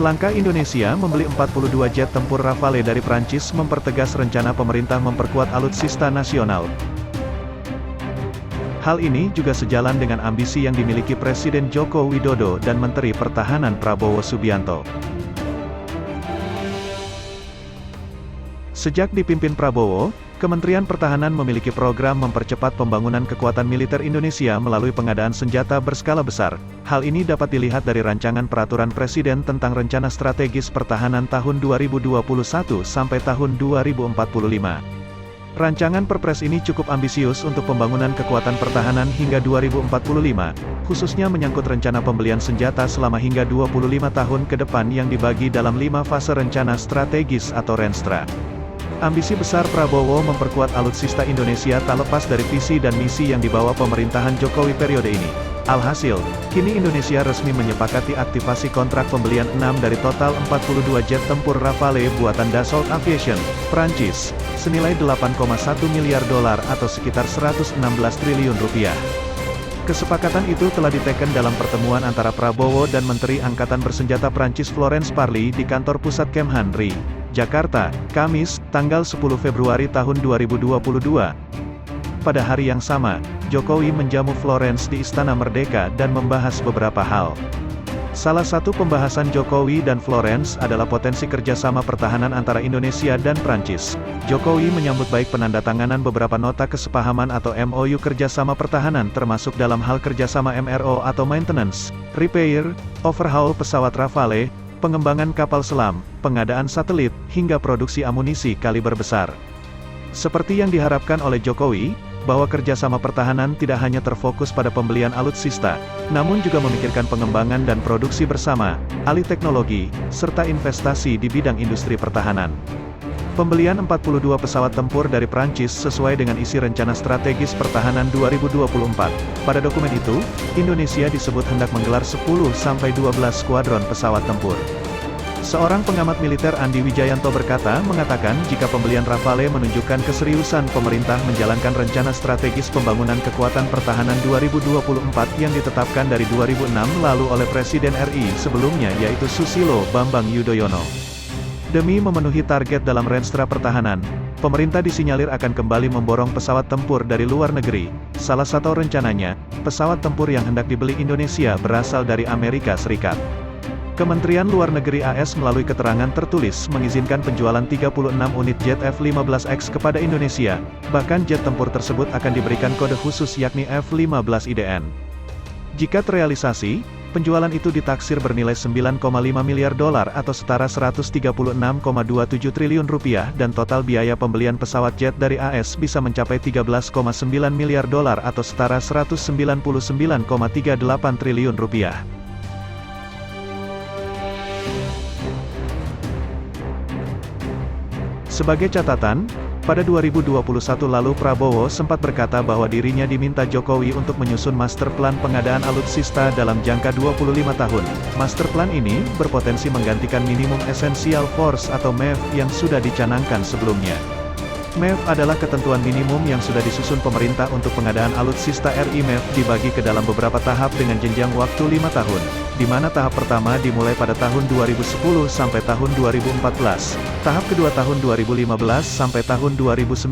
Langkah Indonesia membeli 42 jet tempur Rafale dari Prancis mempertegas rencana pemerintah memperkuat alutsista nasional. Hal ini juga sejalan dengan ambisi yang dimiliki Presiden Joko Widodo dan Menteri Pertahanan Prabowo Subianto. Sejak dipimpin Prabowo, Kementerian Pertahanan memiliki program mempercepat pembangunan kekuatan militer Indonesia melalui pengadaan senjata berskala besar. Hal ini dapat dilihat dari rancangan peraturan Presiden tentang rencana strategis pertahanan tahun 2021 sampai tahun 2045. Rancangan Perpres ini cukup ambisius untuk pembangunan kekuatan pertahanan hingga 2045, khususnya menyangkut rencana pembelian senjata selama hingga 25 tahun ke depan yang dibagi dalam 5 fase rencana strategis atau Renstra. Ambisi besar Prabowo memperkuat alutsista Indonesia tak lepas dari visi dan misi yang dibawa pemerintahan Jokowi periode ini. Alhasil, kini Indonesia resmi menyepakati aktivasi kontrak pembelian 6 dari total 42 jet tempur Rafale buatan Dassault Aviation, Prancis, senilai 8,1 miliar dolar atau sekitar 116 triliun rupiah. Kesepakatan itu telah diteken dalam pertemuan antara Prabowo dan Menteri Angkatan Bersenjata Prancis Florence Parly di kantor pusat Kemhan RI, Jakarta, Kamis, tanggal 10 Februari tahun 2022. Pada hari yang sama, Jokowi menjamu Florence di Istana Merdeka dan membahas beberapa hal. Salah satu pembahasan Jokowi dan Florence adalah potensi kerjasama pertahanan antara Indonesia dan Prancis. Jokowi menyambut baik penandatanganan beberapa nota kesepahaman atau MOU kerjasama pertahanan termasuk dalam hal kerjasama MRO atau maintenance, repair, overhaul pesawat Rafale, pengembangan kapal selam, pengadaan satelit, hingga produksi amunisi kaliber besar. Seperti yang diharapkan oleh Jokowi, bahwa kerjasama pertahanan tidak hanya terfokus pada pembelian alutsista, namun juga memikirkan pengembangan dan produksi bersama, alih teknologi, serta investasi di bidang industri pertahanan. Pembelian 42 pesawat tempur dari Prancis sesuai dengan isi rencana strategis pertahanan 2024. Pada dokumen itu, Indonesia disebut hendak menggelar 10-12 skuadron pesawat tempur. Seorang pengamat militer Andi Wijayanto mengatakan jika pembelian Rafale menunjukkan keseriusan pemerintah menjalankan rencana strategis pembangunan kekuatan pertahanan 2024 yang ditetapkan dari 2006 lalu oleh Presiden RI sebelumnya yaitu Susilo Bambang Yudhoyono. Demi memenuhi target dalam Renstra Pertahanan, pemerintah disinyalir akan kembali memborong pesawat tempur dari luar negeri. Salah satu rencananya, pesawat tempur yang hendak dibeli Indonesia berasal dari Amerika Serikat. Kementerian Luar Negeri AS melalui keterangan tertulis mengizinkan penjualan 36 unit jet F-15X kepada Indonesia, bahkan jet tempur tersebut akan diberikan kode khusus yakni F-15 IDN. Jika terrealisasi, penjualan itu ditaksir bernilai 9,5 miliar dolar atau setara 136,27 triliun rupiah dan total biaya pembelian pesawat jet dari AS bisa mencapai 13,9 miliar dolar atau setara 199,38 triliun rupiah. Sebagai catatan, pada 2021 lalu Prabowo sempat berkata bahwa dirinya diminta Jokowi untuk menyusun master plan pengadaan alutsista dalam jangka 25 tahun. Master plan ini berpotensi menggantikan minimum essential force atau MEF yang sudah dicanangkan sebelumnya. MEF adalah ketentuan minimum yang sudah disusun pemerintah untuk pengadaan alutsista RI. MEF dibagi ke dalam beberapa tahap dengan jenjang waktu 5 tahun, di mana tahap pertama dimulai pada tahun 2010 sampai tahun 2014, tahap kedua tahun 2015 sampai tahun 2019,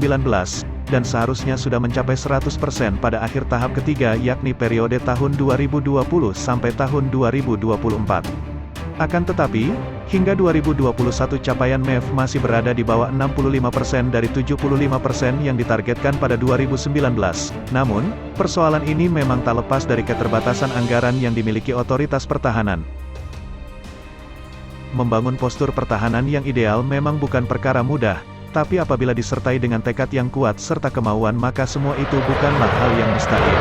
dan seharusnya sudah mencapai 100% pada akhir tahap ketiga yakni periode tahun 2020 sampai tahun 2024. Akan tetapi, hingga 2021 capaian MEF masih berada di bawah 65% dari 75% yang ditargetkan pada 2019. Namun, persoalan ini memang tak lepas dari keterbatasan anggaran yang dimiliki otoritas pertahanan. Membangun postur pertahanan yang ideal memang bukan perkara mudah, tapi apabila disertai dengan tekad yang kuat serta kemauan maka semua itu bukanlah hal yang mustahil.